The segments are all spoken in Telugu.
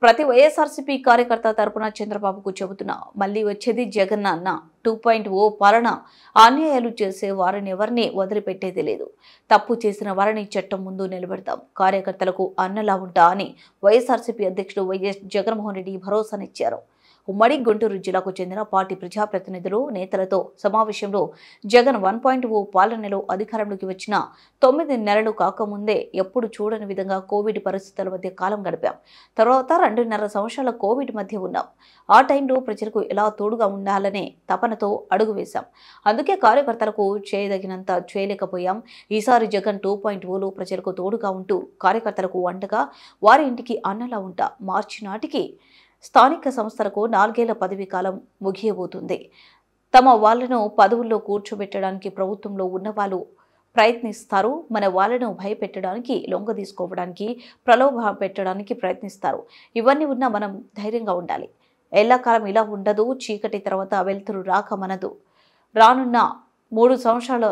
ప్రతి వైఎస్ఆర్సీపీ కార్యకర్త తరపున చంద్రబాబుకు చెబుతున్నా మళ్లీ వచ్చేది జగన్ అన్న 2.0 పాలన. అన్యాయాలు చేసే వారిని ఎవరిని వదిలిపెట్టేది లేదు. తప్పు చేసిన వారిని చట్టం ముందు నిలబెడతాం. కార్యకర్తలకు అన్నలా ఉంటా అని వైఎస్ఆర్సీపీ అధ్యక్షుడు వైఎస్ జగన్మోహన్ రెడ్డి భరోసానిచ్చారు. ఉమ్మడి గుంటూరు జిల్లాకు చెందిన పార్టీ ప్రజాప్రతినిధులు నేతలతో సమావేశంలో జగన్ 1.0 పాలనలో అధికారంలోకి వచ్చిన 9 నెలలు కాకముందే ఎప్పుడు చూడని విధంగా కోవిడ్ పరిస్థితుల మధ్య కాలం గడిపాం. తర్వాత 2.5 సంవత్సరాల కోవిడ్ మధ్య ఉన్నాం. ఆ టైంలో ప్రజలకు ఎలా తోడుగా ఉండాలనే తపనతో అడుగు వేశాం. అందుకే కార్యకర్తలకు చేయదగినంత చేయలేకపోయాం. ఈసారి జగన్ 2.0లో ప్రజలకు తోడుగా ఉంటూ కార్యకర్తలకు అండగా వారి ఇంటికి అన్నలా ఉంటా. మార్చి నాటికి స్థానిక సంస్థలకు 4 ఏళ్ల పదవీ కాలం ముగియబోతుంది. తమ వాళ్లను పదవుల్లో కూర్చోబెట్టడానికి ప్రభుత్వంలో ఉన్నవాళ్లు ప్రయత్నిస్తారు. మన వాళ్లను భయపెట్టడానికి, లొంగ తీసుకోవడానికి, ప్రలోభ పెట్టడానికి ప్రయత్నిస్తారు. ఇవన్నీ ఉన్నా మనం ధైర్యంగా ఉండాలి. ఎల్లకాలం ఇలా ఉండదు. చీకటి తర్వాత వెలుతురు రాక మనదు. రానున్న 3 సంవత్సరాలు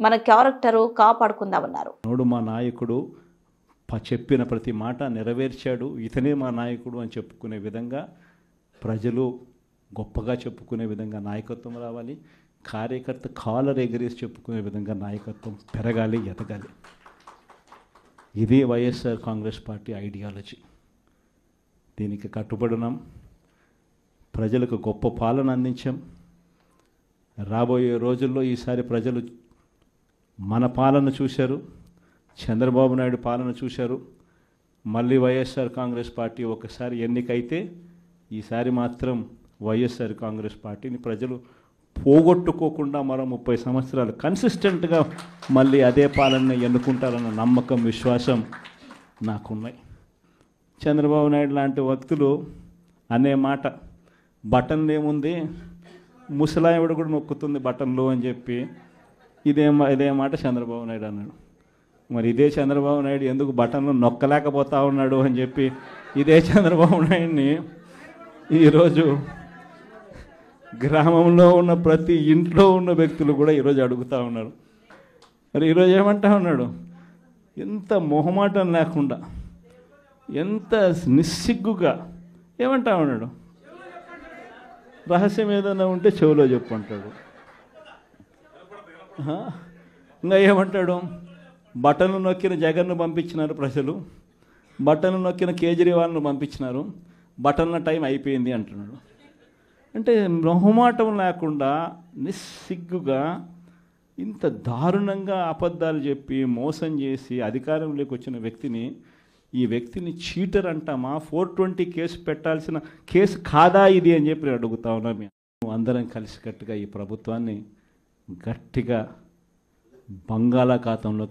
మన క్యారెక్టరు కాపాడుకుందామన్నారు. మా నాయకుడు చెప్పిన ప్రతి మాట నెరవేర్చాడు, ఇతనే మా నాయకుడు అని చెప్పుకునే విధంగా ప్రజలు గొప్పగా చెప్పుకునే విధంగా నాయకత్వం రావాలి. కార్యకర్త కాలర్ ఎగరేసి చెప్పుకునే విధంగా నాయకత్వం పెరగాలి, ఎదగాలి. ఇది వైఎస్ఆర్ కాంగ్రెస్ పార్టీ ఐడియాలజీ. దీనికి కట్టుబడినాం. ప్రజలకు గొప్ప పాలన అందించాం. రాబోయే రోజుల్లో ఈసారి ప్రజలు మన పాలన చూశారు, చంద్రబాబు నాయుడు పాలన చూశారు. మళ్ళీ వైఎస్ఆర్ కాంగ్రెస్ పార్టీ ఒకసారి ఎన్నికైతే ఈసారి మాత్రం వైఎస్ఆర్ కాంగ్రెస్ పార్టీని ప్రజలు పోగొట్టుకోకుండా మరో 30 సంవత్సరాలు కన్సిస్టెంట్గా మళ్ళీ అదే పాలనని ఎన్నుకుంటారన్న నమ్మకం, విశ్వాసం నాకున్నాయి. చంద్రబాబు నాయుడు లాంటి వ్యక్తులు అనే మాట, బటన్లు ఏముంది, ముసలావిడ కూడా నొక్కుతుంది బటన్లు అని చెప్పి ఇదే మాట చంద్రబాబు నాయుడు అన్నాడు. మరి ఇదే చంద్రబాబు నాయుడు ఎందుకు బటన్లు నొక్కలేకపోతా ఉన్నాడు అని చెప్పి ఇదే చంద్రబాబు నాయుడిని ఈరోజు గ్రామంలో ఉన్న ప్రతి ఇంట్లో ఉన్న వ్యక్తులు కూడా ఈరోజు అడుగుతూ ఉన్నారు. మరి ఈరోజు ఏమంటా ఉన్నాడు, ఎంత మొహమాటం లేకుండా, ఎంత నిస్సిగ్గుగా ఏమంటా ఉన్నాడు, రహస్యం ఏదైనా ఉంటే చెవిలో చెప్పు అంటాడు. ఇంకా ఏమంటాడు, బటన్లు నొక్కిన జగన్ను పంపించినారు ప్రజలు, బటన్లు నొక్కిన కేజ్రీవాల్ను పంపించినారు, బటన్ల టైం అయిపోయింది అంటున్నాడు. అంటే మొహమాటం లేకుండా నిస్సిగ్గుగా ఇంత దారుణంగా అబద్ధాలు చెప్పి మోసం చేసి అధికారంలోకి వచ్చిన వ్యక్తిని, ఈ వ్యక్తిని చీటర్ అంటామా, 420 కేసు పెట్టాల్సిన కేసు కాదా ఇది అని చెప్పి అడుగుతా ఉన్నాం. అందరం కలిసికట్టుగా ఈ ప్రభుత్వాన్ని గట్టిగా బంగాళాఖాతంలో